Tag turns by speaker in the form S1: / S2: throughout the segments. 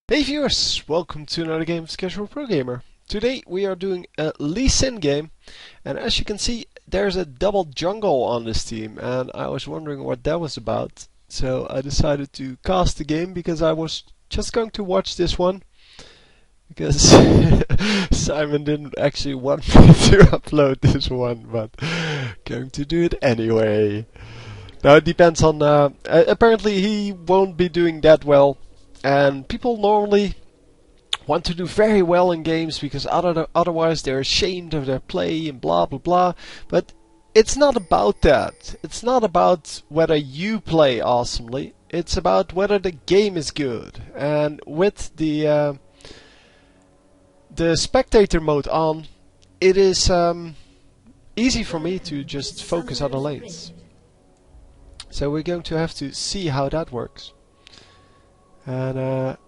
S1: Hey viewers, welcome to another game of Casual Pro Gamer. Today we are doing a Lee Sin game, and as you can see there's a double jungle on this team, and I was wondering what that was about. So I decided to cast the game because I was just going to watch this one, because Simon didn't actually want me to upload this one, but going to do it anyway. Now it depends on, apparently he won't be doing that well. And people normally want to do very well in games because otherwise they're ashamed of their play and blah blah blah. But it's not about that. It's not about whether you play awesomely. It's about whether the game is good. And with the spectator mode on, it is easy for me to just focus on the lanes. So we're going to have to see how that works. And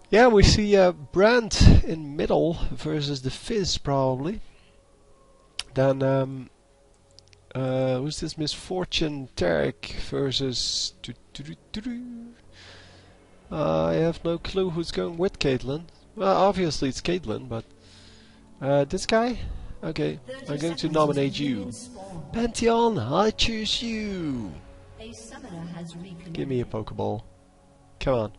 S1: yeah, we see Brand in middle versus the Fizz probably. Then who's this? Misfortune Tarek versus. I have no clue who's going with Caitlyn. Well, obviously it's Caitlyn, but this guy. Okay, I'm going to nominate you. Pantheon, I choose you. Give me a Pokeball. Come on.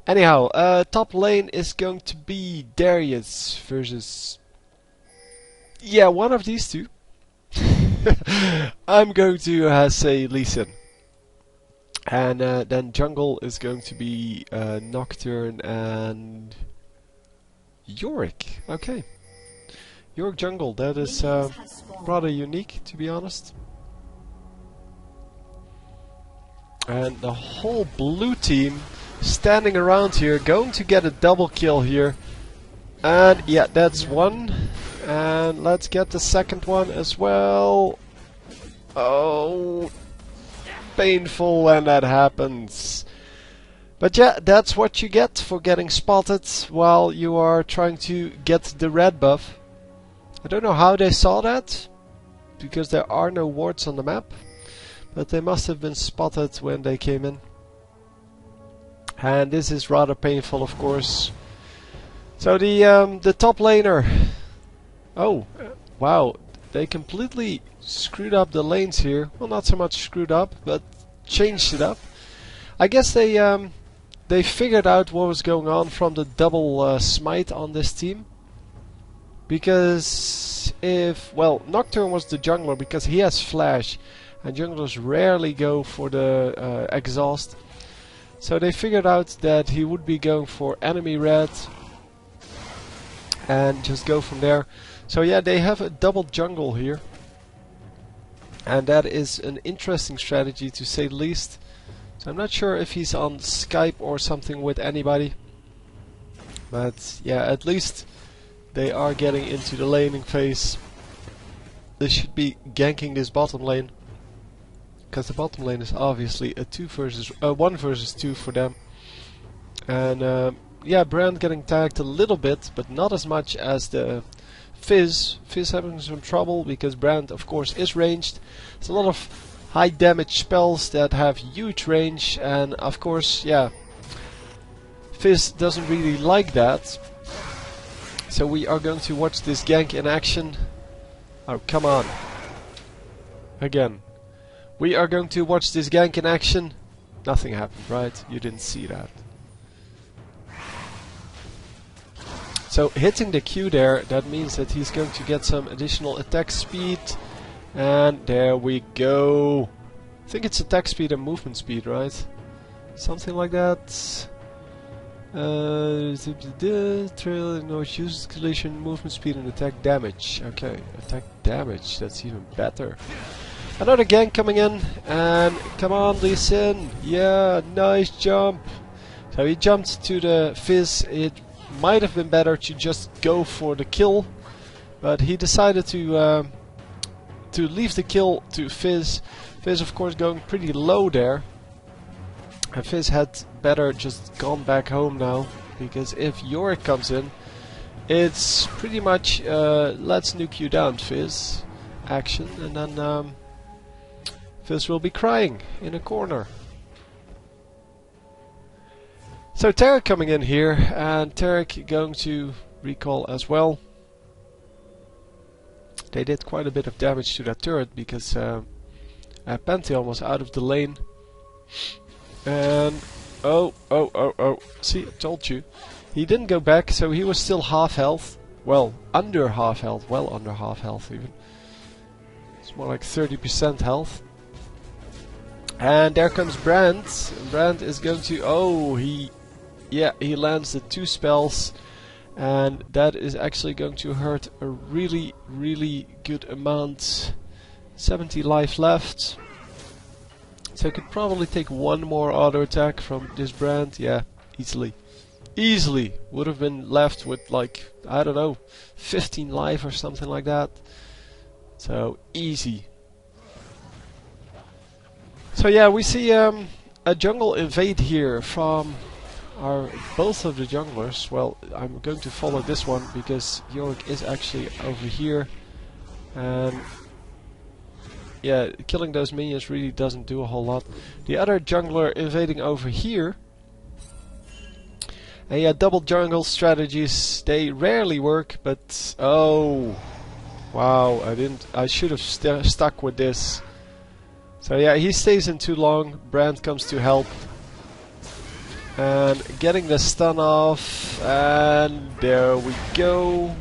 S1: Anyhow, top lane is going to be Darius versus... yeah, one of these two. I'm going to say Lee Sin. And then jungle is going to be Nocturne and... Yorick. Okay. Yorick jungle, that is rather unique, to be honest. And the whole blue team standing around here, going to get a double kill here. And yeah, that's one. And let's get the second one as well. Oh, painful when that happens. But yeah, that's what you get for getting spotted while you are trying to get the red buff. I don't know how they saw that, because there are no wards on the map. But they must have been spotted when they came in. And this is rather painful, of course. So the top laner... oh, wow. They completely screwed up the lanes here. Well, not so much screwed up, but changed it up. I guess they figured out what was going on from the double smite on this team. Because if... well, Nocturne was the jungler because he has flash. And junglers rarely go for the exhaust. So they figured out that he would be going for enemy red. And just go from there. So yeah, they have a double jungle here. And that is an interesting strategy, to say the least. So I'm not sure if he's on Skype or something with anybody. But yeah, at least they are getting into the laning phase. They should be ganking this bottom lane. Because the bottom lane is obviously a 1 versus 2 for them. And yeah, Brand getting tagged a little bit, but not as much as the Fizz. Fizz having some trouble because Brand, of course, is ranged. There's a lot of high damage spells that have huge range, and of course, yeah, Fizz doesn't really like that. So we are going to watch this gank in action. Oh, come on. Again. We are going to watch this gank in action. Nothing happened, right? You didn't see that. So hitting the Q there, that means that he's going to get some additional attack speed. And there we go. I think it's attack speed and movement speed, right? Something like that. Trail ignores use collision, movement speed and attack damage. Okay, attack damage, that's even better. Another gank coming in, and come on, Lee Sin. Yeah, nice jump. So he jumped to the Fizz. It might have been better to just go for the kill, but he decided to leave the kill to Fizz. Fizz, of course, going pretty low there. And Fizz had better just gone back home now, because if Yorick comes in, it's pretty much let's nuke you down, Fizz action, and then Fizz will be crying in a corner. So Tarek coming in here, and Tarek going to recall as well. They did quite a bit of damage to that turret because Pantheon was out of the lane. And oh, see, I told you. He didn't go back, so he was still half health. Well, under half health, well under half health even. It's more like 30% health. And there comes Brand. Brand is going to, oh, he lands the 2 spells. And that is actually going to hurt a really, really good amount. 70 life left. So I could probably take one more auto attack from this Brand. Yeah, easily. Easily would have been left with like, I don't know, 15 life or something like that. So easy. So yeah, we see a jungle invade here from both of the junglers. Well, I'm going to follow this one because Yorick is actually over here, and yeah, killing those minions really doesn't do a whole lot. The other jungler invading over here. And yeah, double jungle strategies, they rarely work, but oh wow, I should have stuck with this. So yeah, he stays in too long. Brand comes to help. And getting the stun off, and there we go.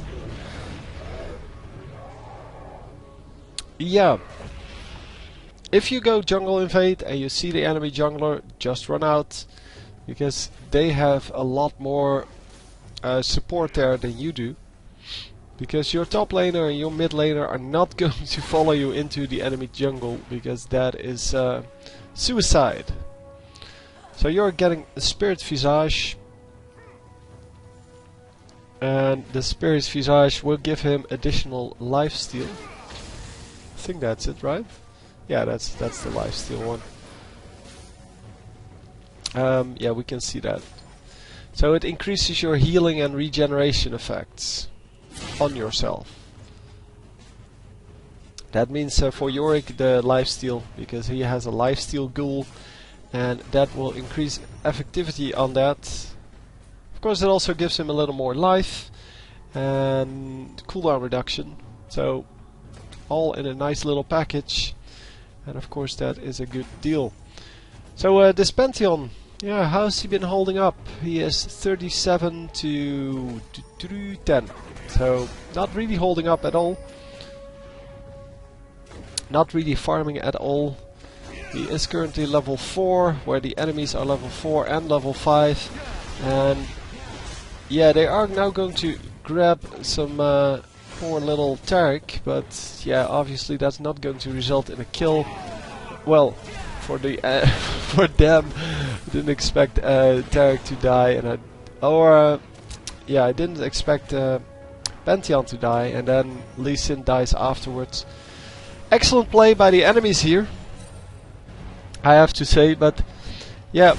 S1: Yeah. If you go jungle invade and you see the enemy jungler, just run out. Because they have a lot more support there than you do. Because your top laner and your mid laner are not going to follow you into the enemy jungle, because that is suicide. So you're getting the Spirit Visage, and the Spirit Visage will give him additional lifesteal. I think that's it, right? Yeah, that's the lifesteal one. Yeah, we can see that. So it increases your healing and regeneration effects on yourself. That means for Yorick the lifesteal, because he has a lifesteal ghoul, and that will increase effectivity on that. Of course, it also gives him a little more life and cooldown reduction. So all in a nice little package, and of course that is a good deal. So this Pantheon, yeah, how's he been holding up? He is 37 to 10. So not really holding up at all. Not really farming at all. He is currently level 4, where the enemies are level 4 and level 5. And yeah, they are now going to grab some poor little Tarek, but yeah, obviously that's not going to result in a kill. Well, for the for them, I didn't expect Tarek to die, and I didn't expect Pantheon to die, and then Lee Sin dies afterwards. Excellent play by the enemies here, I have to say, but yeah,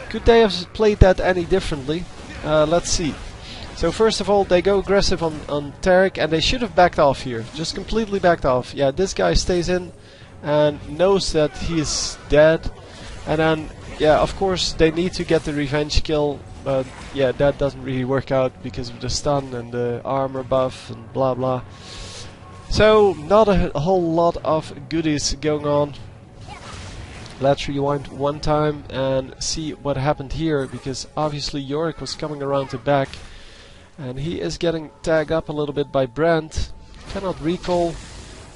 S1: could they have played that any differently? Let's see. So first of all, they go aggressive on Tarek, and they should have backed off here. Just completely backed off. Yeah, this guy stays in and knows that he's dead. And then, yeah, of course, they need to get the revenge kill. But yeah, that doesn't really work out because of the stun and the armor buff and blah blah. So, not a whole lot of goodies going on. Let's rewind one time and see what happened here, because obviously Yorick was coming around the back, and he is getting tagged up a little bit by Brand. Cannot recall,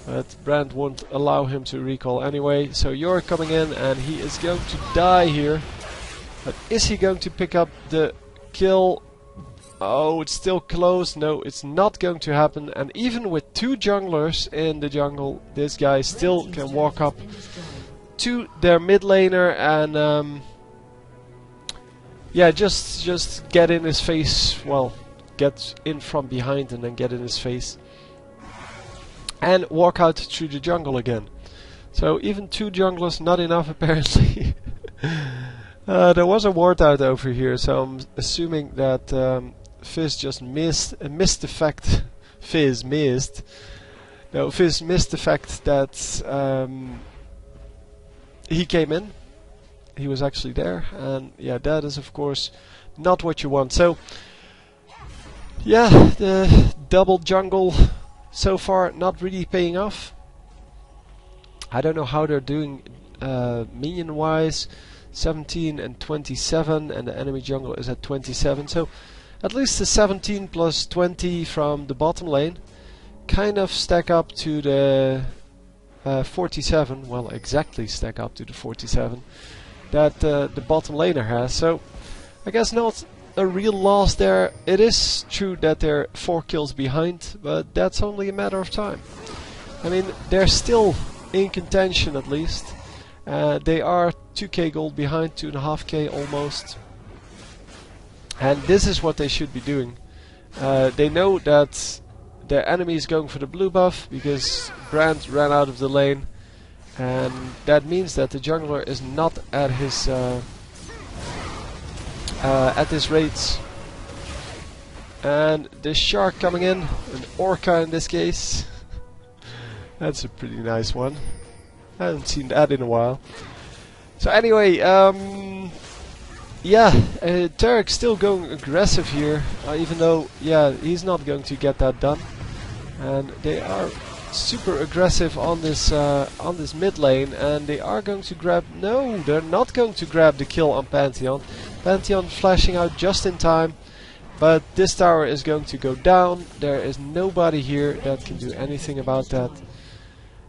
S1: but Brand won't allow him to recall anyway. So Yorick coming in, and he is going to die here. But is he going to pick up the kill? Oh, it's still close. No, it's not going to happen. And even with 2 junglers in the jungle, this guy still can walk up to their mid laner and yeah, just get in his face. Well, get in from behind and then get in his face and walk out through the jungle again. So even 2 junglers, not enough apparently. There was a ward out over here, so I'm assuming that Fizz just missed the fact Fizz missed the fact that he came in. he was actually there, and yeah, that is of course not what you want. So yeah, the double jungle so far not really paying off. I don't know how they're doing minion wise. 17 and 27, and the enemy jungle is at 27, so at least the 17 plus 20 from the bottom lane kind of stack up to the 47, well, exactly stack up to the 47 that the bottom laner has. So I guess not a real loss there. It is true that they're 4 kills behind, but that's only a matter of time. I mean, they're still in contention at least. They are 2k gold behind, 2.5k almost. And this is what they should be doing. They know that their enemy is going for the blue buff because Brand ran out of the lane. And that means that the jungler is not at his rates. And the shark coming in, an orca in this case. That's a pretty nice one. I haven't seen that in a while. So anyway, yeah, Tarek's still going aggressive here, even though, yeah, he's not going to get that done. And they are super aggressive on this mid lane, and they are going to grab. No, they're not going to grab the kill on Pantheon. Pantheon flashing out just in time, but this tower is going to go down. There is nobody here that can do anything about that,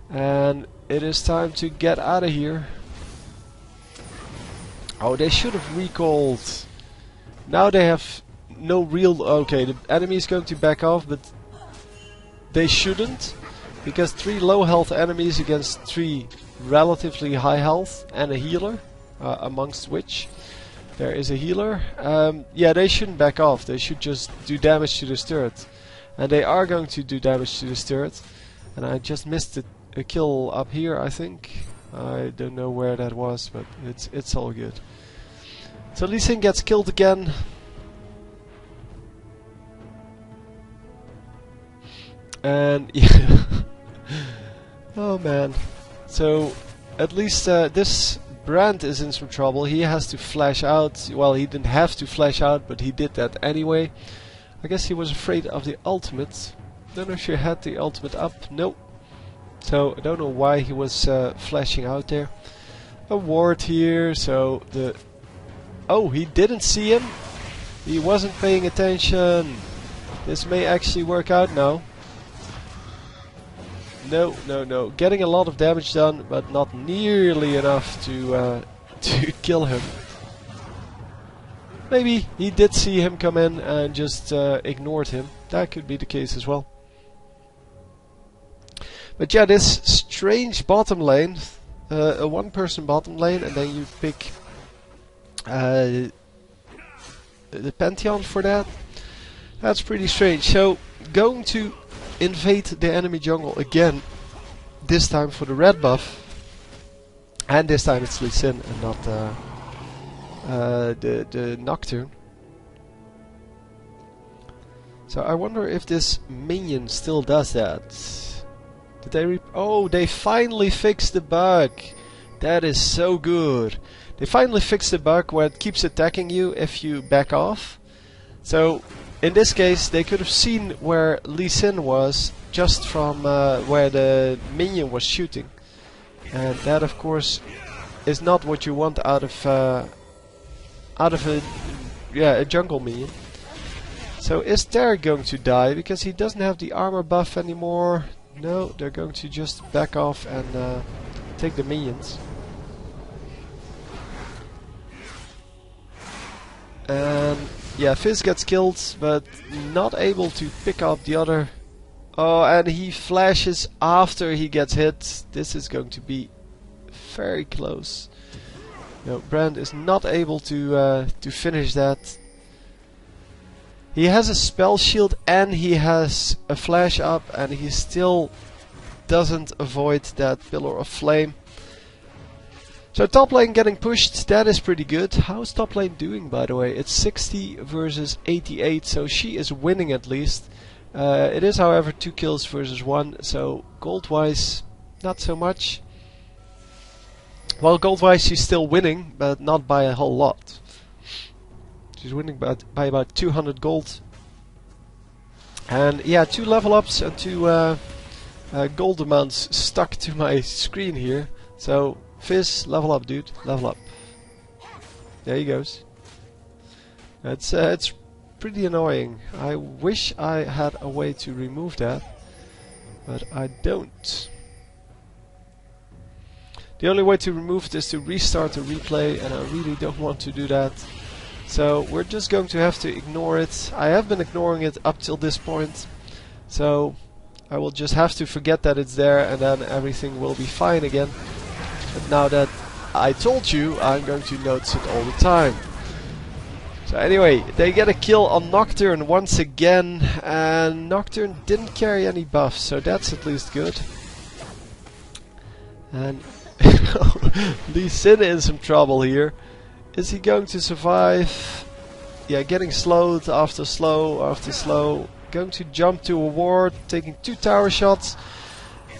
S1: and it is time to get out of here. Oh, they should have recalled. Now they have no real... Okay, the enemy is going to back off, but they shouldn't. Because 3 low health enemies against 3 relatively high health and a healer. Amongst which there is a healer. Yeah, they shouldn't back off. They should just do damage to this turret. And they are going to do damage to this turret. And I just missed a kill up here, I think. I don't know where that was, but it's all good. So Lee Sin gets killed again. And yeah. Oh man. So at least this Brand is in some trouble. He has to flash out. Well, he didn't have to flash out, but he did that anyway. I guess he was afraid of the ultimate. Don't know if she had the ultimate up. Nope. So I don't know why he was flashing out there. A ward here, so the... Oh, he didn't see him. He wasn't paying attention. This may actually work out now. No, no, no. Getting a lot of damage done, but not nearly enough to kill him. Maybe he did see him come in and just ignored him. That could be the case as well. But yeah, this strange bottom lane, a one-person bottom lane, and then you pick the Pantheon for that. That's pretty strange. So, going to invade the enemy jungle again, this time for the red buff, and this time it's Lee Sin and not the Nocturne. So I wonder if this minion still does that. Did they oh, they finally fixed the bug. That is so good. They finally fixed the bug where it keeps attacking you if you back off. So in this case they could have seen where Lee Sin was just from where the minion was shooting. And that of course is not what you want out of a jungle minion. So is Tarek going to die because he doesn't have the armor buff anymore? No, they're going to just back off and take the minions. And yeah, Fizz gets killed, but not able to pick up the other. Oh, and he flashes after he gets hit. This is going to be very close. No, Brand is not able to finish that. He has a spell shield and he has a flash up, and he still doesn't avoid that pillar of flame. So top lane getting pushed, that is pretty good. How's top lane doing, by the way? It's 60 versus 88, so she is winning at least. It is, however, 2 kills versus 1, so gold wise not so much. Well, gold-wise she's still winning, but not by a whole lot. She's winning by about 200 gold. And yeah, 2 level ups and 2 gold amounts stuck to my screen here. So, Fizz, level up dude, level up. There he goes. It's pretty annoying. I wish I had a way to remove that, but I don't. The only way to remove it is to restart the replay, and I really don't want to do that. So we're just going to have to ignore it. I have been ignoring it up till this point, so I will just have to forget that it's there, and then everything will be fine again. But now that I told you, I'm going to notice it all the time. So anyway, they get a kill on Nocturne once again, and Nocturne didn't carry any buffs, so that's at least good. And Lee Sin in some trouble here. Is he going to survive? Yeah, getting slowed after slow after slow. Going to jump to a ward, taking 2 tower shots.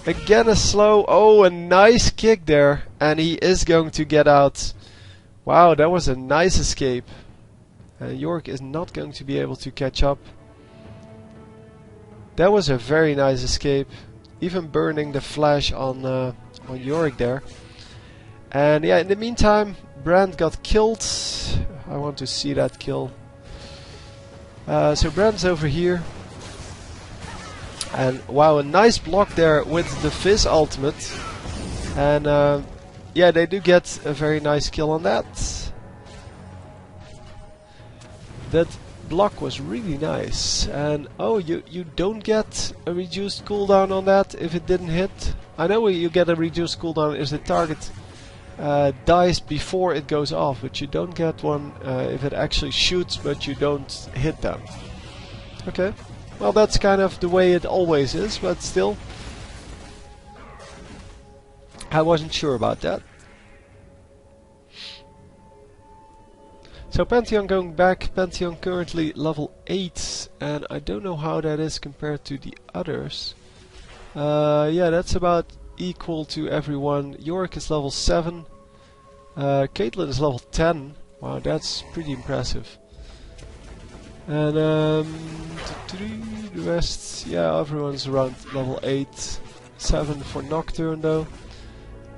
S1: Again a slow. Oh, a nice kick there. And he is going to get out. Wow, that was a nice escape. Yorick is not going to be able to catch up. That was a very nice escape. Even burning the flash on Yorick there. And yeah, in the meantime, Brand got killed. I want to see that kill. So Brand's over here. And wow, a nice block there with the Fizz ultimate. And yeah, they do get a very nice kill on that. That block was really nice. And oh, you don't get a reduced cooldown on that if it didn't hit. I know you get a reduced cooldown if the target dies before it goes off, but you don't get one if it actually shoots but you don't hit them. Okay, well that's kind of the way it always is, but still I wasn't sure about that. So Pantheon going back, Pantheon currently level 8, and I don't know how that is compared to the others. Yeah, that's about equal to everyone. Yorick is level 7, Caitlyn is level 10. Wow, that's pretty impressive. And the rest, yeah, everyone's around level 8, 7 for Nocturne though.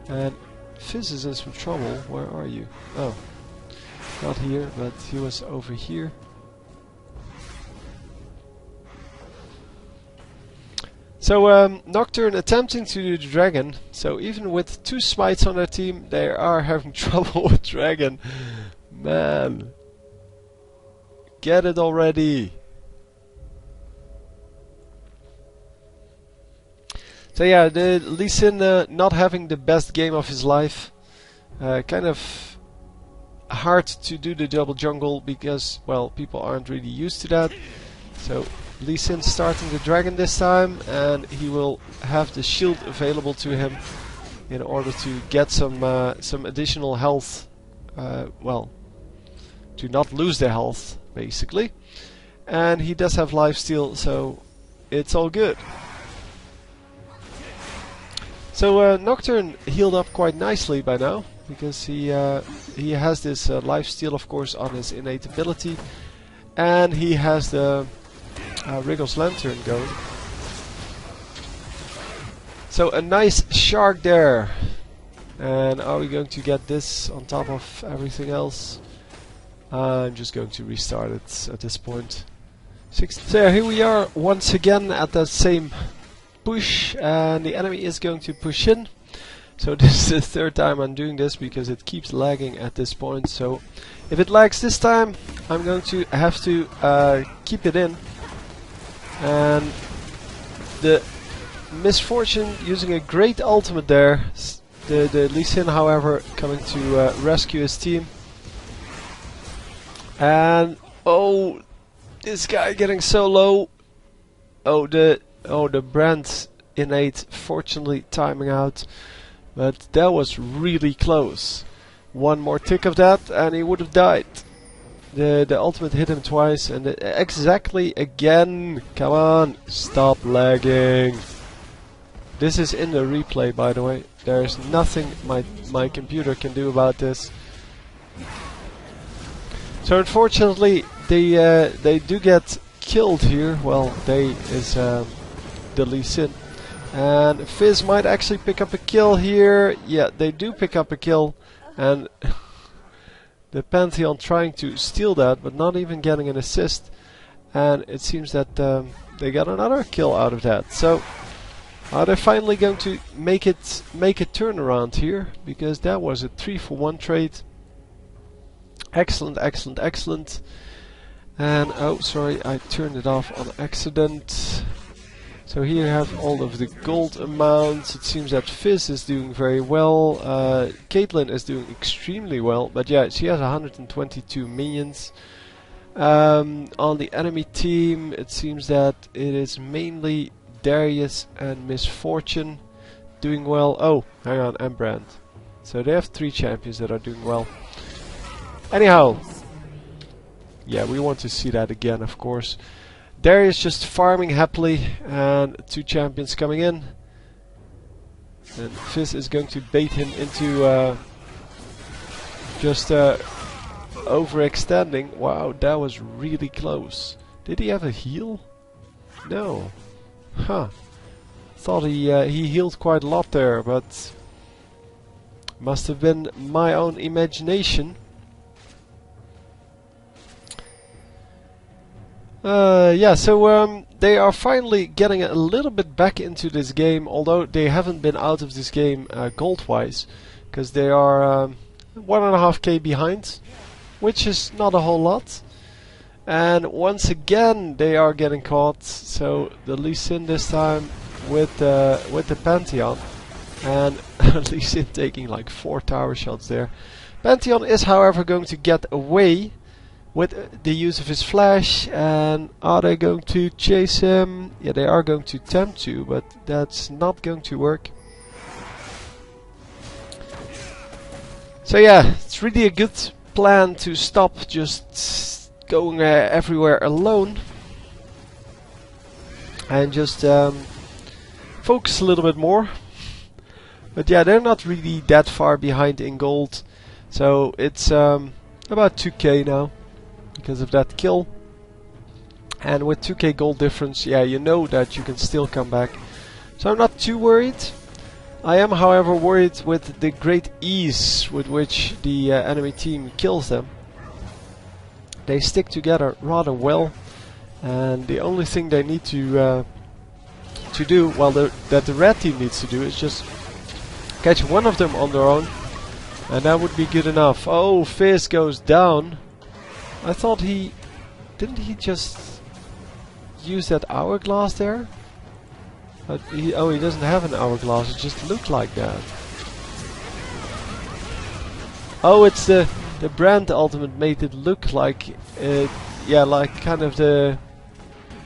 S1: And Fizz is in some trouble. Where are you? Oh. Not here, but he was over here. So Nocturne attempting to do the dragon. So even with 2 smites on their team, they are having trouble with dragon. Man, get it already. So yeah, the Lee Sin not having the best game of his life. Kind of hard to do the double jungle because, well, people aren't really used to that. So Lee Sin starting the dragon this time, and he will have the shield available to him in order to get some additional health. Well, to not lose their health basically. And he does have lifesteal, so it's all good. So Nocturne healed up quite nicely by now, because he has this lifesteal, of course, on his innate ability, and he has the Wriggle's Lantern going. So a nice shark there. And are we going to get this on top of everything else? I'm just going to restart it at this point. So here we are once again at that same push, and the enemy is going to push in. So this is the 3rd time I'm doing this because it keeps lagging at this point. So if it lags this time, I'm going to have to keep it in. And the misfortune using a great ultimate there. The Lee Sin, however, coming to rescue his team. And oh, this guy getting so low. Oh, the Brand innate fortunately timing out. But that was really close. One more tick of that and he would have died. The ultimate hit him twice, and exactly again. Come on, stop lagging. This is in the replay, by the way. There's nothing my computer can do about this. So unfortunately, they do get killed here. Well, they is the Lee Sin. And Fizz might actually pick up a kill here. Yeah, they do pick up a kill. And the Pantheon trying to steal that, but not even getting an assist. And it seems that they got another kill out of that. So are they finally going to make a turnaround here? Because that was a 3-for-1 trade. Excellent, excellent, excellent. And oh, sorry, I turned it off on accident. So here you have all of the gold amounts. It seems that Fizz is doing very well. Caitlyn is doing extremely well, but yeah, she has 122 minions. On the enemy team, it seems that it is mainly Darius and Misfortune doing well. Oh, hang on, and Brand. So they have 3 champions that are doing well. Anyhow, yeah, we want to see that again, of course. Darius just farming happily, and 2 champions coming in. And Fizz is going to bait him into just overextending. Wow, that was really close. Did he have a heal? No. Huh. Thought he healed quite a lot there, but must have been my own imagination. Yeah, so they are finally getting a little bit back into this game, although they haven't been out of this game gold-wise, because they are 1.5k behind, which is not a whole lot. And once again they are getting caught, so the Lee Sin this time with the Pantheon, and Lee Sin taking like 4 tower shots there. Pantheon is however going to get away with the use of his flash, and are they going to chase him? Yeah, they are going to attempt to, but that's not going to work. So yeah, it's really a good plan to stop just going everywhere alone and just focus a little bit more. But yeah, they're not really that far behind in gold, so it's about 2k now because of that kill. And with 2k gold difference, yeah, you know that you can still come back. So I'm not too worried. I am, however, worried with the great ease with which the enemy team kills them. They stick together rather well, and the only thing they need to do, well, that the red team needs to do, is just catch one of them on their own, and that would be good enough. Oh, Fizz goes down. I thought didn't he just use that hourglass there? But he doesn't have an hourglass, it just looked like that. Oh, it's the Brand ultimate made it look like, yeah, like kind of the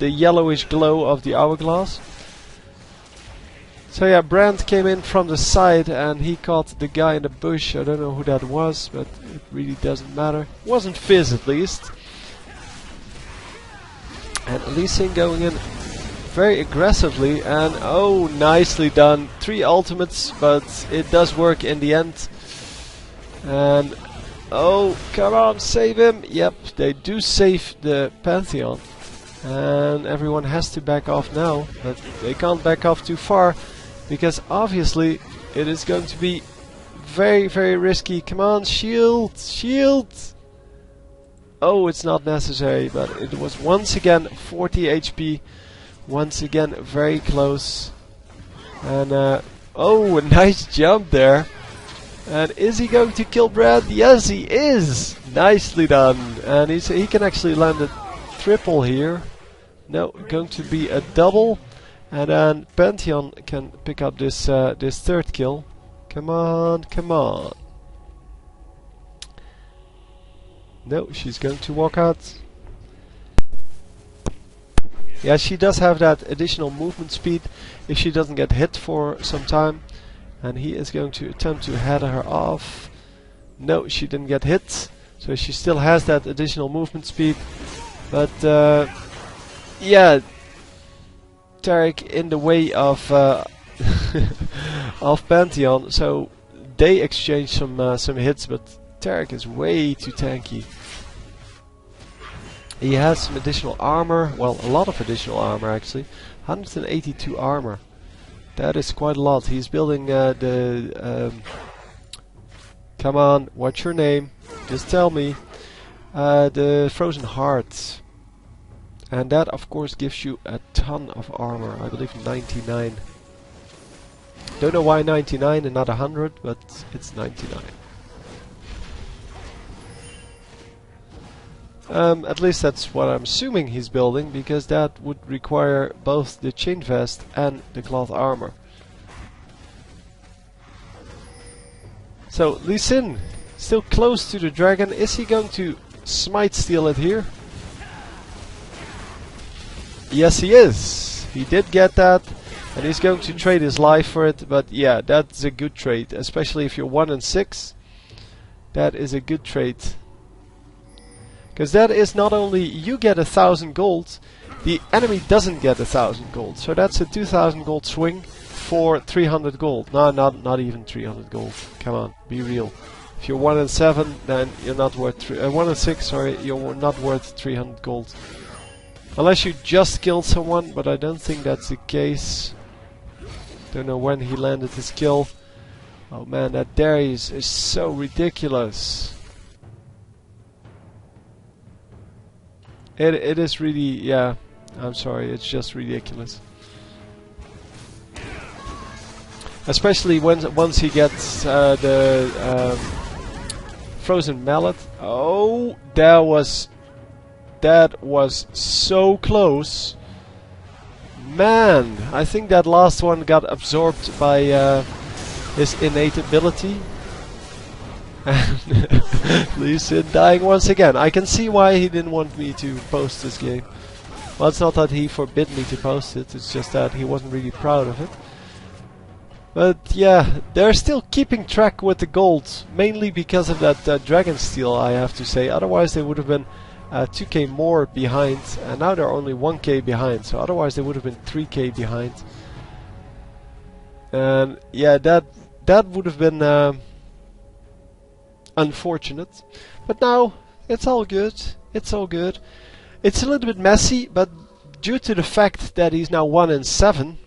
S1: yellowish glow of the hourglass. So yeah, Brand came in from the side and he caught the guy in the bush. I don't know who that was, but it really doesn't matter. Wasn't Fizz at least. And Lee Sin going in very aggressively, and oh, nicely done. 3 ultimates, but it does work in the end. And oh, come on, save him. Yep, they do save the Pantheon. And everyone has to back off now, but they can't back off too far, because obviously it is going to be very, very risky. Come on, shield, shield! Oh, it's not necessary, but it was once again 40 HP. Once again, very close. And oh, a nice jump there. And is he going to kill Brad? Yes, he is! Nicely done. And he can actually land a triple here. No, going to be a double. And then Pantheon can pick up this this 3rd kill. Come on, come on. No, she's going to walk out. Yeah, she does have that additional movement speed if she doesn't get hit for some time. And he is going to attempt to head her off. No, she didn't get hit. So she still has that additional movement speed. But yeah, Tarek in the way of of Pantheon, so they exchange some hits, but Tarek is way too tanky. He has some additional armor, well, a lot of additional armor actually. 182 armor. That is quite a lot. He's building come on, what's your name? Just tell me. The Frozen Heart. And that of course gives you a ton of armor. I believe 99. Don't know why 99 and not 100, but it's 99. At least that's what I'm assuming he's building, because that would require both the chain vest and the cloth armor. So Lee Sin, still close to the dragon. Is he going to smite steal it here? Yes, he is. He did get that, and he's going to trade his life for it. But yeah, that's a good trade, especially if you're 1 and 6. That is a good trade. Because that is not only you get 1,000 gold, the enemy doesn't get 1,000 gold. So that's a 2,000 gold swing for 300 gold. No, not even 300 gold. Come on, be real. If you're 1 and 7, then you're not worth 1 and 6. Sorry, you're not worth 300 gold. Unless you just killed someone, but I don't think that's the case. Don't know when he landed his kill. Oh man, that Darius is so ridiculous. It is really, yeah, I'm sorry, it's just ridiculous. Especially once he gets the Frozen Mallet. Oh, that was so close. Man, I think that last one got absorbed by his innate ability. And Lee Sin dying once again. I can see why he didn't want me to post this game. Well, it's not that he forbid me to post it, it's just that he wasn't really proud of it. But yeah, they're still keeping track with the gold, mainly because of that dragon steal, I have to say. Otherwise they would have been 2k more behind, and now they're only 1k behind, so otherwise they would have been 3k behind. And yeah, that would have been unfortunate, but now it's all good. It's all good. It's a little bit messy, but due to the fact that he's now 1 and 7,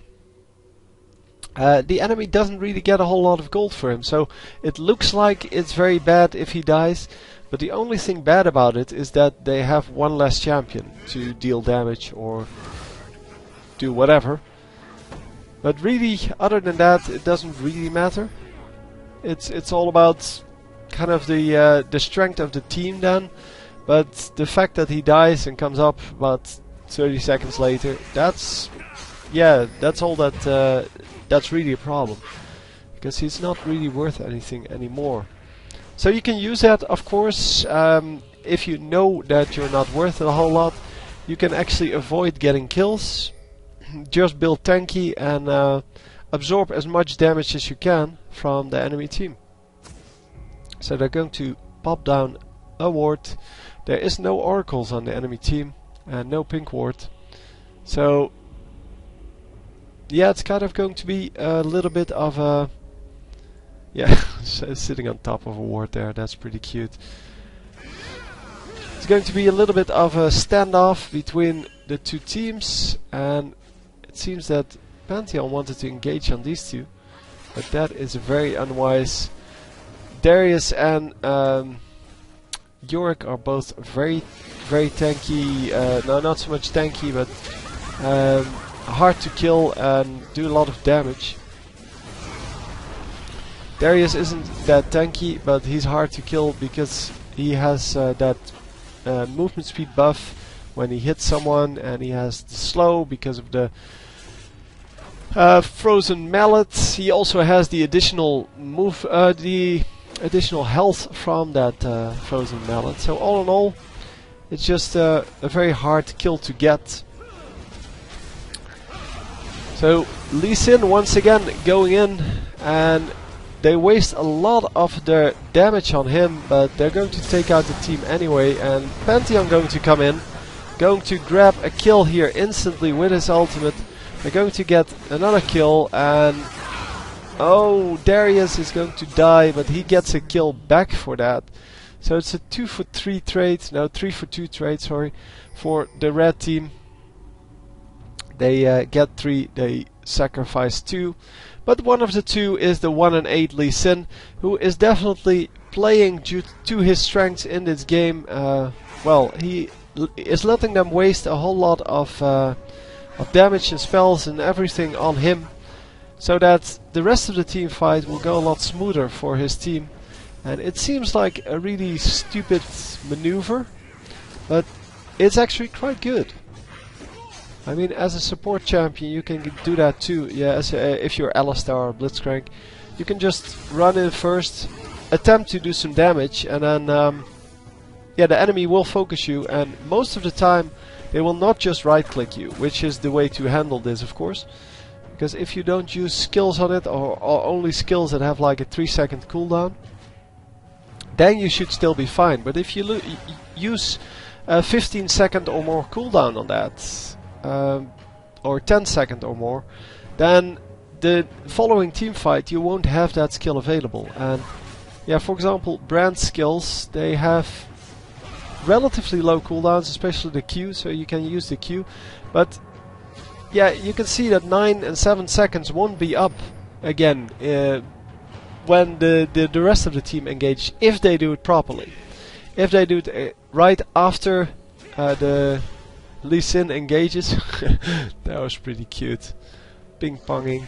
S1: the enemy doesn't really get a whole lot of gold for him. So it looks like it's very bad if he dies, but the only thing bad about it is that they have one less champion to deal damage or do whatever. But really, other than that, it doesn't really matter. It's all about kind of the strength of the team then, but the fact that he dies and comes up about 30 seconds later, that's all that that's really a problem, because he's not really worth anything anymore. So you can use that, of course, if you know that you're not worth a whole lot. You can actually avoid getting kills, just build tanky and absorb as much damage as you can from the enemy team. So they're going to pop down a ward. There is no oracles on the enemy team and no pink ward. So yeah, it's kind of going to be a little bit of a, yeah, sitting on top of a ward there, that's pretty cute. It's going to be a little bit of a standoff between the two teams, and it seems that Pantheon wanted to engage on these two, but that is very unwise. Darius and Yorick are both very tanky, no, not so much tanky, but hard to kill and do a lot of damage. Darius isn't that tanky, but he's hard to kill because he has that movement speed buff when he hits someone, and he has the slow because of the Frozen Mallet. He also has the additional additional health from that Frozen Mallet. So all in all, it's just a very hard kill to get. So Lee Sin once again going in, and they waste a lot of their damage on him, but they're going to take out the team anyway, and Pantheon going to come in, going to grab a kill here instantly with his ultimate. They're going to get another kill, and Oh, Darius is going to die, but he gets a kill back for that. So it's a 2 for 3 trade, no 3 for 2 trade, sorry, for the red team. They get 3, they sacrifice 2. But one of the 2 is the 1 and 8 Lee Sin, who is definitely playing due to his strengths in this game. Well, he is letting them waste a whole lot of damage and spells and everything on him, so that the rest of the team fight will go a lot smoother for his team. And it seems like a really stupid maneuver, but it's actually quite good. I mean, as a support champion you can do that too. Yeah, if you're Alistar or Blitzcrank, you can just run in first, attempt to do some damage, and then yeah, the enemy will focus you, and most of the time they will not just right click you, which is the way to handle this, of course. Because if you don't use skills on it, or only skills that have like a 3-second cooldown, then you should still be fine. But if you use a 15-second or more cooldown on that, or 10-second or more, then the following team fight you won't have that skill available. And yeah, for example, Brand's skills, they have relatively low cooldowns, especially the Q, so you can use the Q. But yeah, you can see that 9 and 7 seconds won't be up again when the rest of the team engage, if they do it properly. If they do it right after the Lee Sin engages. That was pretty cute. Ping-ponging.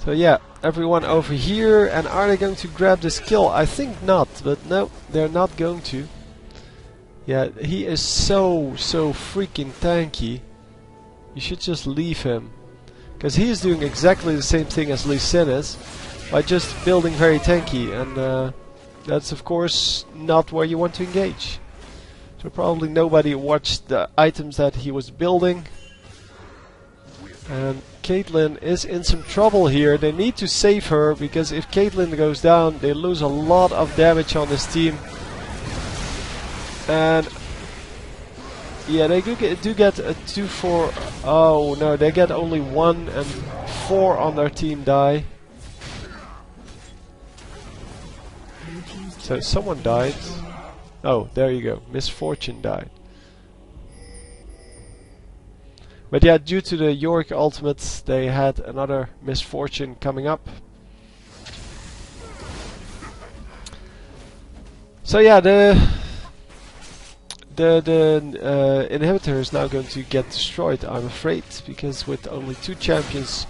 S1: So yeah, everyone over here, and are they going to grab this kill? I think not, but no, they're not going to. Yeah, he is so freaking tanky. You should just leave him, because he is doing exactly the same thing as Lee Sin is, by just building very tanky, and that's of course not where you want to engage. So probably nobody watched the items that he was building. And Caitlyn is in some trouble here. They need to save her, because if Caitlyn goes down, they lose a lot of damage on this team. And yeah, they do get a 2 for... Oh no, they get only 1 and 4 on their team die. So someone died. Oh, there you go. Misfortune died. But yeah, due to the Yorick ultimate, they had another misfortune coming up. So yeah, the inhibitor is now going to get destroyed, I'm afraid, because with only 2 champions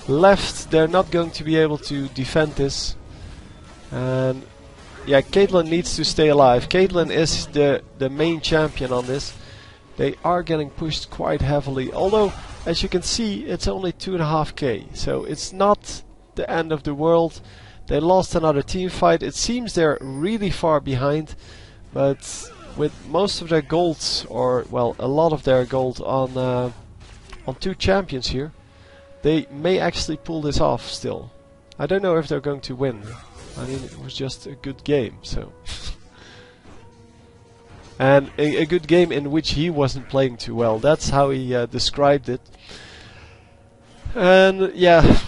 S1: left, they're not going to be able to defend this. And yeah, Caitlyn needs to stay alive. Caitlyn is the main champion on this. They are getting pushed quite heavily, although as you can see it's only 2.5k, so it's not the end of the world. They lost another team fight. It seems they're really far behind, but with most of their gold, or well, a lot of their gold on 2 champions here, they may actually pull this off still. I don't know if they're going to win. I mean, it was just a good game, so and a good game in which he wasn't playing too well. That's how he described it. And yeah,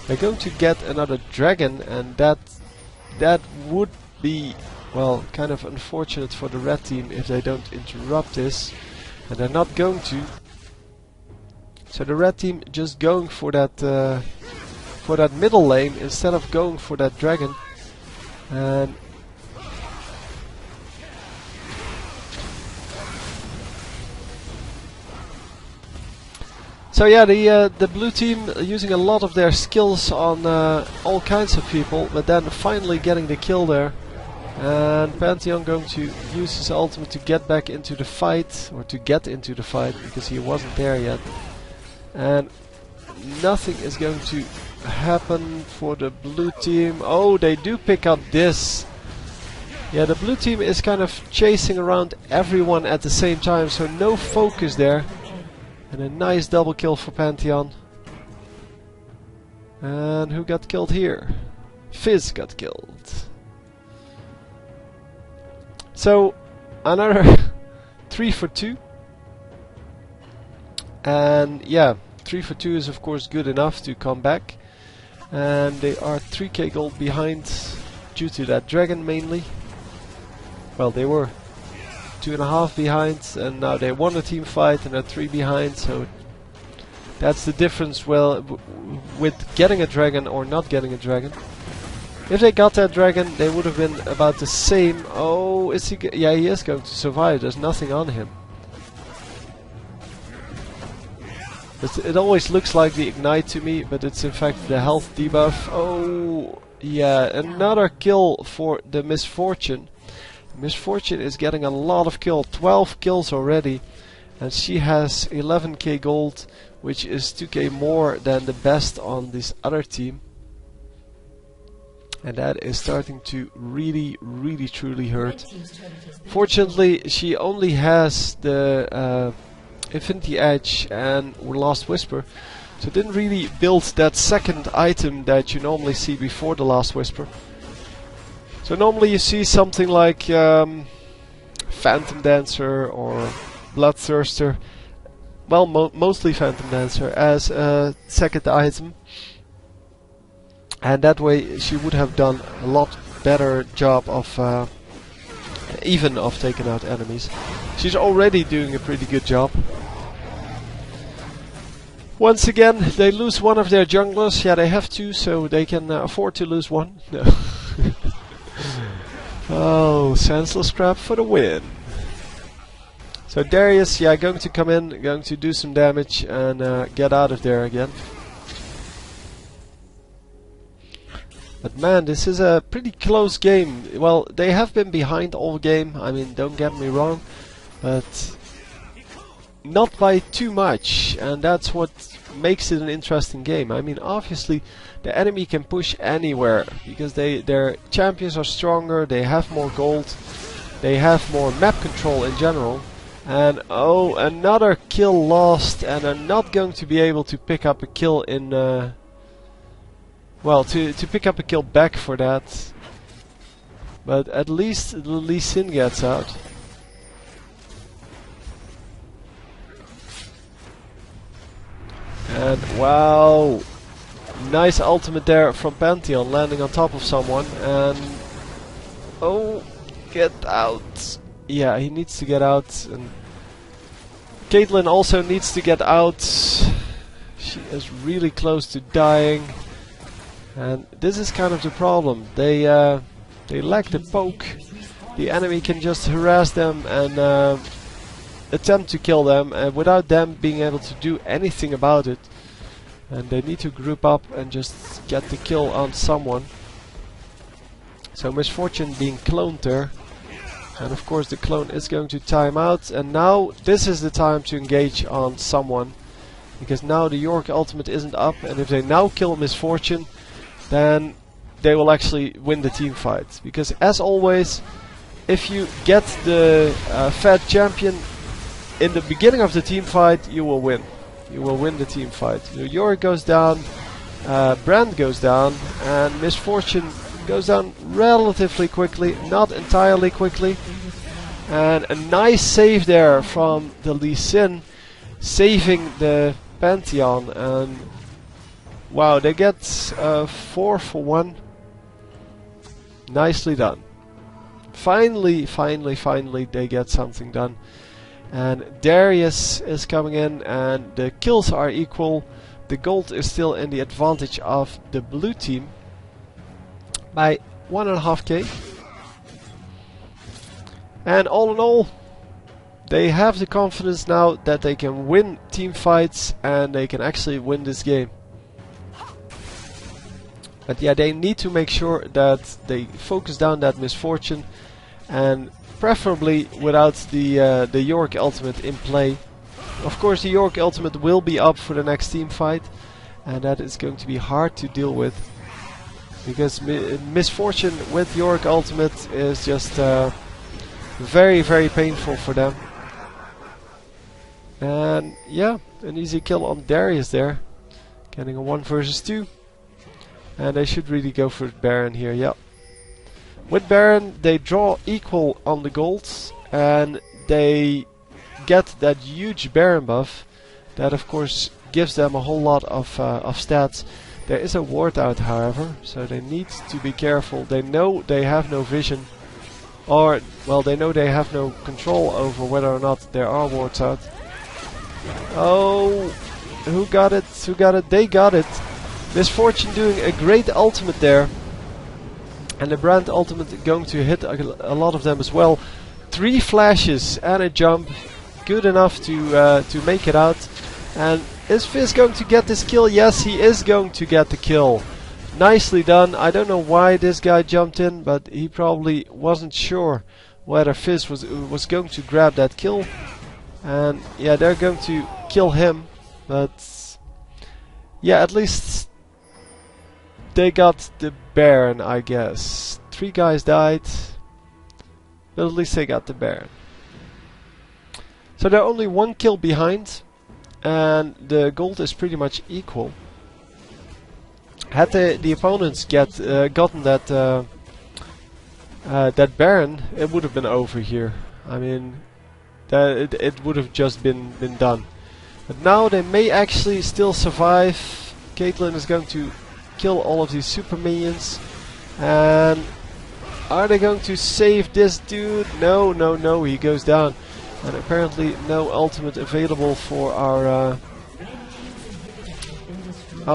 S1: they're going to get another dragon, and that would be, well, kind of unfortunate for the red team if they don't interrupt this, and they're not going to. So the red team just going for that middle lane instead of going for that dragon. And so yeah, the blue team using a lot of their skills on all kinds of people, but then finally getting the kill there. And Pantheon going to use his ultimate to get back into the fight, or to get into the fight, because he wasn't there yet. And nothing is going to happen for the blue team. Oh, they do pick up this. Yeah, the blue team is kind of chasing around everyone at the same time, so no focus there. And a nice double kill for Pantheon. And who got killed here? Fizz got killed. So another 3 for 2. And yeah, 3 for 2 is of course good enough to come back. And they are 3k gold behind due to that dragon mainly. Well, they were 2.5 behind, and now they won a team fight and are 3 behind, so that's the difference. Well, with getting a dragon or not getting a dragon. If they got that dragon, they would have been about the same. Oh, is he? Yeah, he is going to survive. There's nothing on him. It always looks like the ignite to me, but it's in fact the health debuff. Oh, yeah, another kill for the Misfortune. Misfortune is getting a lot of kills, 12 kills already, and she has 11k gold, which is 2k more than the best on this other team. And that is starting to really, really, truly hurt. Fortunately, she only has the Infinity Edge and Last Whisper, so didn't really build that second item that you normally see before the Last Whisper. So normally you see something like Phantom Dancer or Bloodthirster, well, mostly Phantom Dancer as a second item, and that way she would have done a lot better job of even of taking out enemies. She's already doing a pretty good job. Once again, they lose one of their junglers. Yeah, they have to, so they can afford to lose one. No. Oh, senseless trap for the win. So Darius, yeah, going to come in, going to do some damage and get out of there again. But man, this is a pretty close game. Well, they have been behind all game, I mean, don't get me wrong, but not by too much, and that's what makes it an interesting game. I mean, obviously the enemy can push anywhere because their champions are stronger, they have more gold, they have more map control in general. And oh, another kill lost, and are not going to be able to pick up a kill in well, to pick up a kill back for that. But at least the Lee Sin gets out. And wow, nice ultimate there from Pantheon, landing on top of someone. And oh, get out. Yeah, he needs to get out. And Caitlyn also needs to get out. She is really close to dying. And this is kind of the problem. They lack the poke. The enemy can just harass them and attempt to kill them, and without them being able to do anything about it. And they need to group up and just get the kill on someone. So Misfortune being cloned there. And of course the clone is going to time out. And now this is the time to engage on someone. Because now the York ultimate isn't up. And if they now kill Misfortune, then they will actually win the team fight. Because as always, if you get the fat champion in the beginning of the team fight, you will win. You will win the team fight. So Yorick goes down, Brand goes down, and Misfortune goes down relatively quickly, not entirely quickly. And a nice save there from the Lee Sin, saving the Pantheon. And wow, they get 4 for 1. Nicely done. Finally, they get something done. And Darius is coming in, and the kills are equal. The gold is still in the advantage of the blue team by 1.5k. And all in all, they have the confidence now that they can win team fights and they can actually win this game. But yeah, they need to make sure that they focus down that Misfortune, and preferably without the York ultimate in play. Of course the York ultimate will be up for the next team fight, and that is going to be hard to deal with. Because Misfortune with York ultimate is just very, very painful for them. And yeah, an easy kill on Darius there. Getting a 1 versus 2. And they should really go for Baron here, yeah. With Baron, they draw equal on the golds, and they get that huge Baron buff, that of course gives them a whole lot of stats. There is a ward out, however, so they need to be careful. They know they have no vision, or well, they know they have no control over whether or not there are wards out. Oh, who got it? Who got it? They got it. Misfortune doing a great ultimate there. And the Brand ultimate going to hit a lot of them as well. 3 flashes and a jump. Good enough to make it out. And is Fizz going to get this kill? Yes, he is going to get the kill. Nicely done. I don't know why this guy jumped in, but he probably wasn't sure whether Fizz was going to grab that kill. And yeah, they're going to kill him. But yeah, at least they got the Baron, I guess. 3 guys died, but at least they got the Baron. So they're only 1 kill behind, and the gold is pretty much equal. Had the opponents gotten that that Baron, it would have been over here. I mean, it would have just been done. But now they may actually still survive. Caitlyn is going to kill all of these super minions, and are they going to save this dude? No, no, no, he goes down. And apparently no ultimate available for our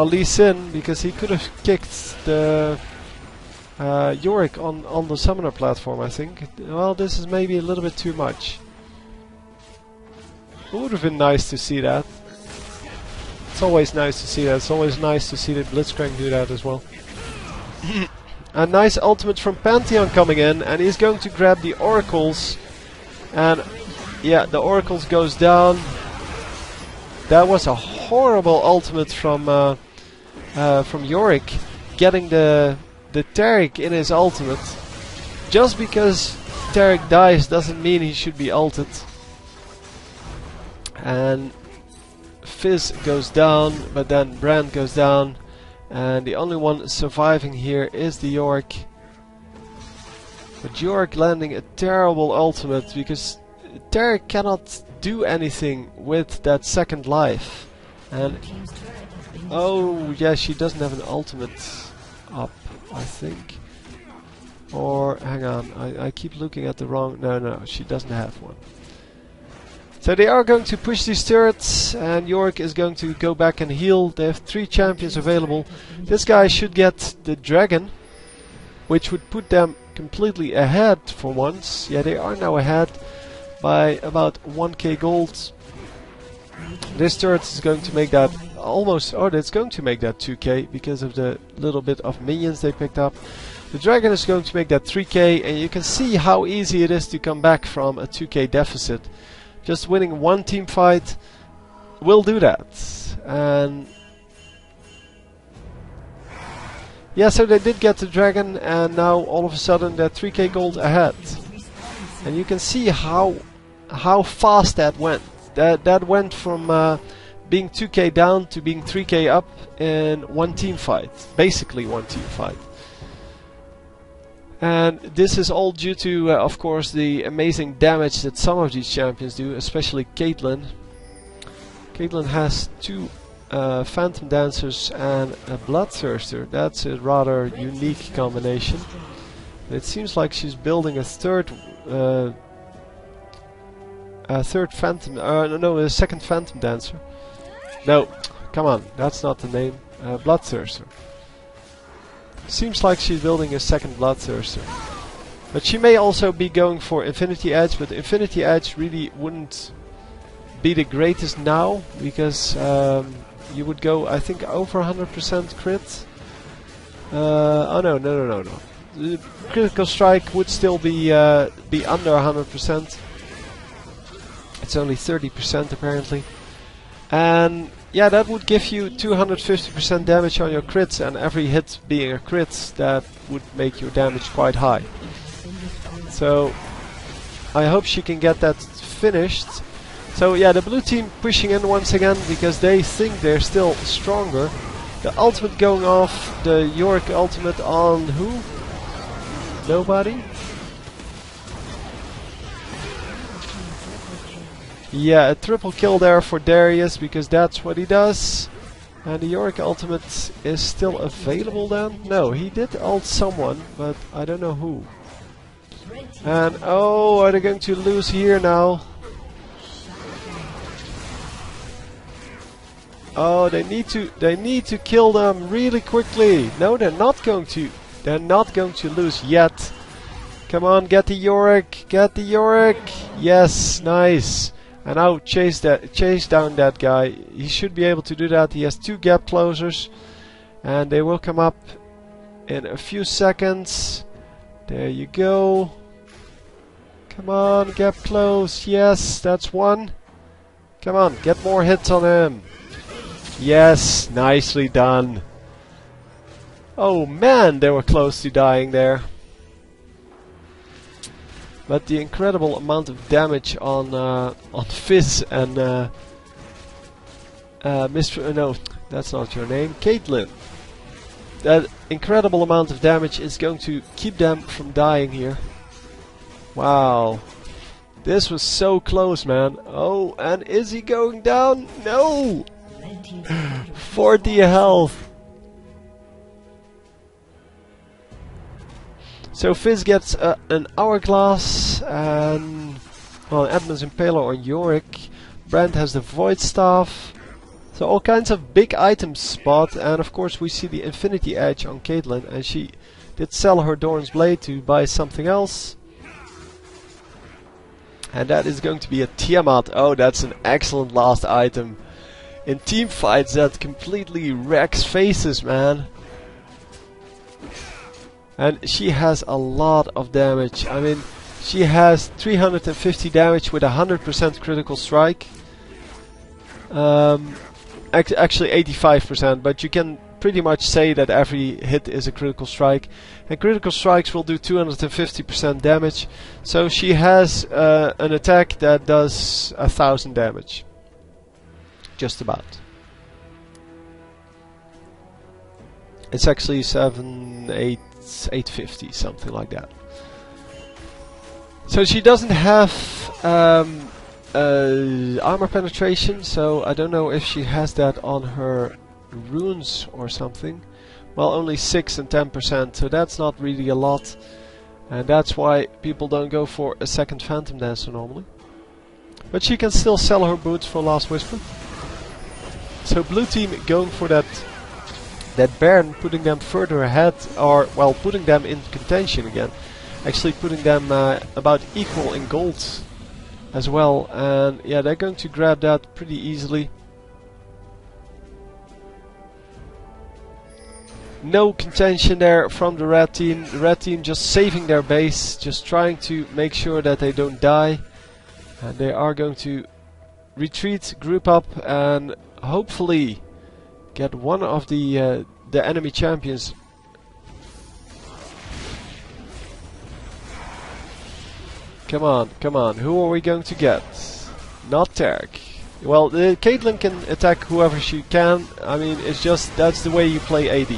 S1: Lee Sin, because he could have kicked the Yorick on the summoner platform, I think. Well, this is maybe a little bit too much. It would have been nice to see that. It's always nice to see that. It's always nice to see the Blitzcrank do that as well. A nice ultimate from Pantheon coming in, and he's going to grab the oracles. And yeah, the oracles goes down. That was a horrible ultimate from Yorick, getting the Taric in his ultimate. Just because Taric dies doesn't mean he should be ulted. And Fizz goes down, but then Brand goes down, and the only one surviving here is the Yorick. But Yorick landing a terrible ultimate, because Taric cannot do anything with that second life. And oh yeah, she doesn't have an ultimate up, I think. Or hang on, I keep looking at the wrong. No, she doesn't have one. So they are going to push these turrets, and Yorick is going to go back and heal. They have 3 champions available. This guy should get the dragon, which would put them completely ahead for once. Yeah, they are now ahead by about 1k gold. This turret is going to make that almost, oh, it's going to make that 2k because of the little bit of minions they picked up. The dragon is going to make that 3k, and you can see how easy it is to come back from a 2k deficit. Just winning 1 team fight will do that. And yeah, so they did get the dragon, and now all of a sudden they're 3k gold ahead. And you can see how fast that went. That went from being 2k down to being 3k up in 1 team fight. Basically 1 team fight. And this is all due to, of course, the amazing damage that some of these champions do, especially Caitlyn. Caitlyn has 2 Phantom Dancers and a Bloodthirster. That's a rather unique combination. It seems like she's building a third Phantom, a second Phantom Dancer. No, come on, that's not the name. Bloodthirster. Seems like she's building a second Bloodthirster. But she may also be going for Infinity Edge, but Infinity Edge really wouldn't be the greatest now, because you would go, I think, over 100% crit. Oh no. The critical strike would still be under 100%. It's only 30% apparently. And yeah, that would give you 250% damage on your crits, and every hit being a crit, that would make your damage quite high. So I hope she can get that finished. So yeah, the blue team pushing in once again because they think they're still stronger. The ultimate going off, the Yorick ultimate on who? Nobody? Yeah, a triple kill there for Darius, because that's what he does. And the Yorick ultimate is still available then? No, he did ult someone, but I don't know who. And oh, are they going to lose here now? Oh, they need to kill them really quickly. No, they're not going to. They're not going to lose yet. Come on, get the Yorick, get the Yorick. Yes, nice. And now chase down that guy. He should be able to do that. He has 2 gap closers, and they will come up in a few seconds. There you go. Come on, gap close. Yes, that's 1. Come on, get more hits on him. Yes, nicely done. Oh man, they were close to dying there. But the incredible amount of damage on Fizz and no, that's not your name, Caitlyn. That incredible amount of damage is going to keep them from dying here. Wow, this was so close, man. Oh, and is he going down? No. 40 health. So Fizz gets an hourglass, and well, Edmund's Impaler on Yorick. Brand has the Void Staff. So all kinds of big items spot, and of course we see the Infinity Edge on Caitlyn, and she did sell her Doran's Blade to buy something else. And that is going to be a Tiamat. Oh, that's an excellent last item. In team fights that completely wrecks faces, man. And she has a lot of damage. I mean, she has 350 damage with 100% critical strike. Actually 85%, but you can pretty much say that every hit is a critical strike. And critical strikes will do 250% damage. So she has an attack that does 1000 damage. Just about. It's actually 850, something like that. So she doesn't have armor penetration, so I don't know if she has that on her runes or something. Well, only 6 and 10%, so that's not really a lot. And that's why people don't go for a second Phantom Dancer normally. But she can still sell her boots for Last Whisper. So blue team going for that Baron, putting them further ahead, or well, putting them in contention again. Actually putting them about equal in gold as well, and yeah, they're going to grab that pretty easily. No contention there from the red team. The red team just saving their base, just trying to make sure that they don't die. And they are going to retreat, group up, and hopefully get one of the enemy champions. Come on, come on. Who are we going to get? Not Tarek. Well, Caitlyn can attack whoever she can. I mean, it's just that's the way you play AD.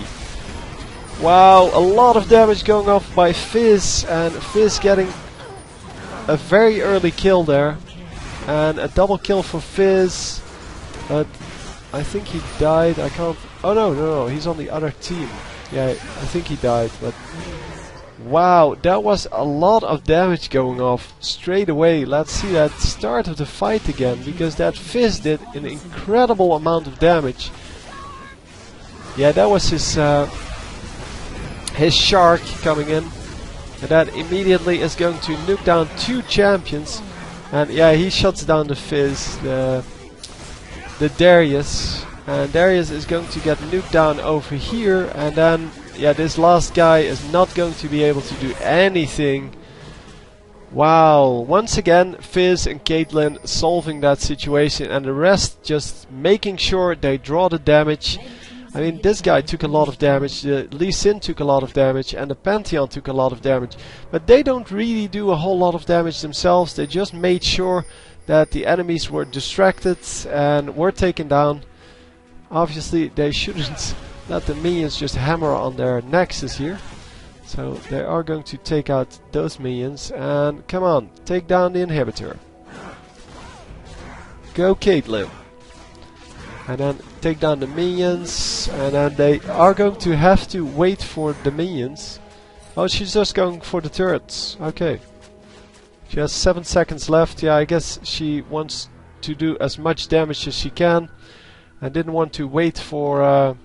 S1: Wow, a lot of damage going off by Fizz, and Fizz getting a very early kill there. And a double kill for Fizz. But I think he died. I can't... Oh no, he's on the other team. Yeah, I think he died, but... Wow, that was a lot of damage going off straight away. Let's see that start of the fight again, because that Fizz did an incredible amount of damage. Yeah, that was his shark coming in, and that immediately is going to nuke down 2 champions. And yeah, he shuts down the Fizz, the Darius, and Darius is going to get nuked down over here, and then yeah, this last guy is not going to be able to do anything. Wow, once again Fizz and Caitlyn solving that situation, and the rest just making sure they draw the damage. I mean, this guy took a lot of damage, Lee Sin took a lot of damage, and the Pantheon took a lot of damage. But they don't really do a whole lot of damage themselves. They just made sure that the enemies were distracted and were taken down. Obviously, they shouldn't let the minions just hammer on their nexus here. So they are going to take out those minions, and come on, take down the inhibitor. Go Caitlyn. And then take down the minions, and then they are going to have to wait for the minions. Oh, she's just going for the turrets. Okay. She has 7 seconds left. Yeah, I guess she wants to do as much damage as she can. I didn't want to wait for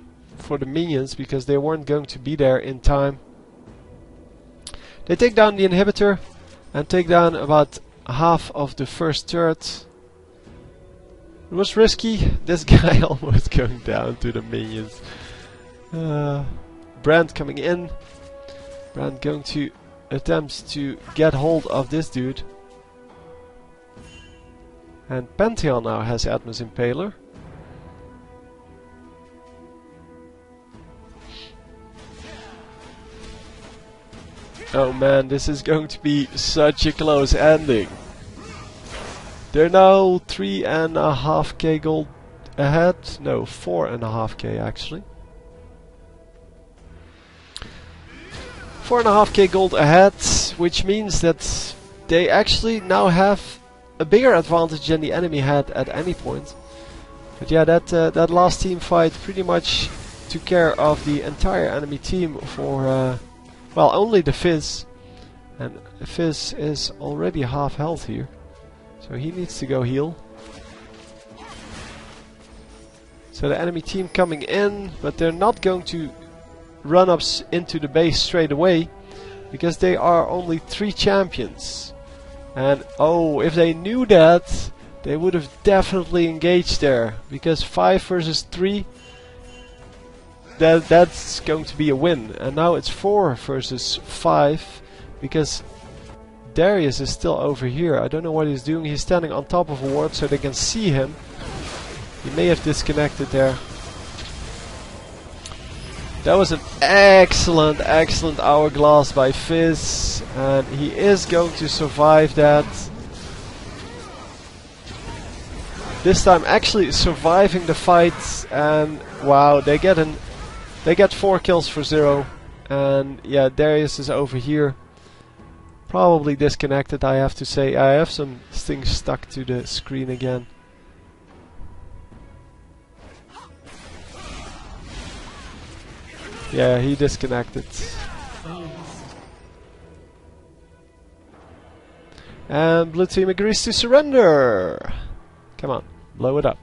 S1: the minions because they weren't going to be there in time. They take down the inhibitor and take down about half of the first turret. It was risky. This guy almost going down to the minions. Brand coming in. Brand going to attempt to get hold of this dude. And Pantheon now has Atmos Impaler. Oh man, this is going to be such a close ending. They're now 3.5k gold ahead. No, 4.5k actually. 4.5k gold ahead, which means that they actually now have a bigger advantage than the enemy had at any point. But yeah, that last team fight pretty much took care of the entire enemy team for well, only the Fizz. And Fizz is already half health here. So he needs to go heal. So the enemy team coming in, but they're not going to run up into the base straight away, because they are only 3 champions. And oh, if they knew that, they would have definitely engaged there, because 5 versus 3, that's going to be a win. And now it's 4 versus 5, because Darius is still over here. I don't know what he's doing. He's standing on top of a ward so they can see him. He may have disconnected there. That was an excellent hourglass by Fizz, and he is going to survive that. This time actually surviving the fight, and wow, they get 4 kills for 0. And yeah, Darius is over here. Probably disconnected, I have to say. I have some things stuck to the screen again. Yeah, he disconnected. And blue team agrees to surrender. Come on, blow it up.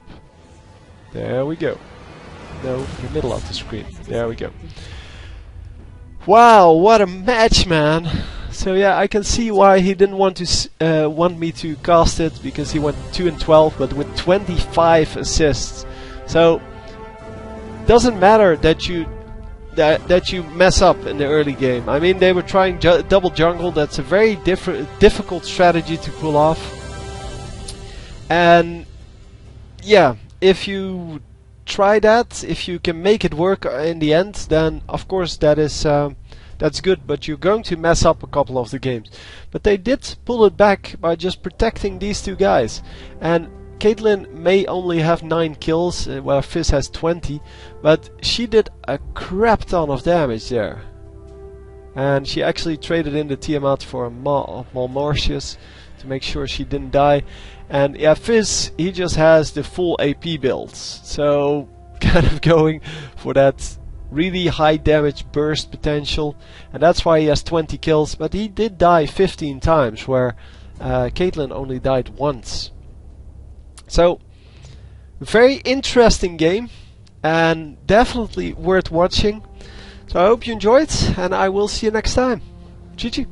S1: There we go. No, the middle of the screen. There we go. Wow, what a match, man! So yeah, I can see why he didn't want to want me to cast it, because he went 2 and 12, but with 25 assists. So doesn't matter that you mess up in the early game. I mean, they were trying double jungle. That's a very difficult strategy to pull off. And yeah, if you try that, if you can make it work in the end, then of course that's good, but you're going to mess up a couple of the games. But they did pull it back by just protecting these 2 guys. And Caitlyn may only have 9 kills, while Fizz has 20, but she did a crap ton of damage there. And she actually traded in the Tiamat for a Malmortius to make sure she didn't die. And yeah, Fizz, he just has the full AP builds, so kind of going for that really high damage burst potential, and that's why he has 20 kills. But he did die 15 times, where Caitlyn only died once. So very interesting game, and definitely worth watching. So I hope you enjoyed, and I will see you next time. GG.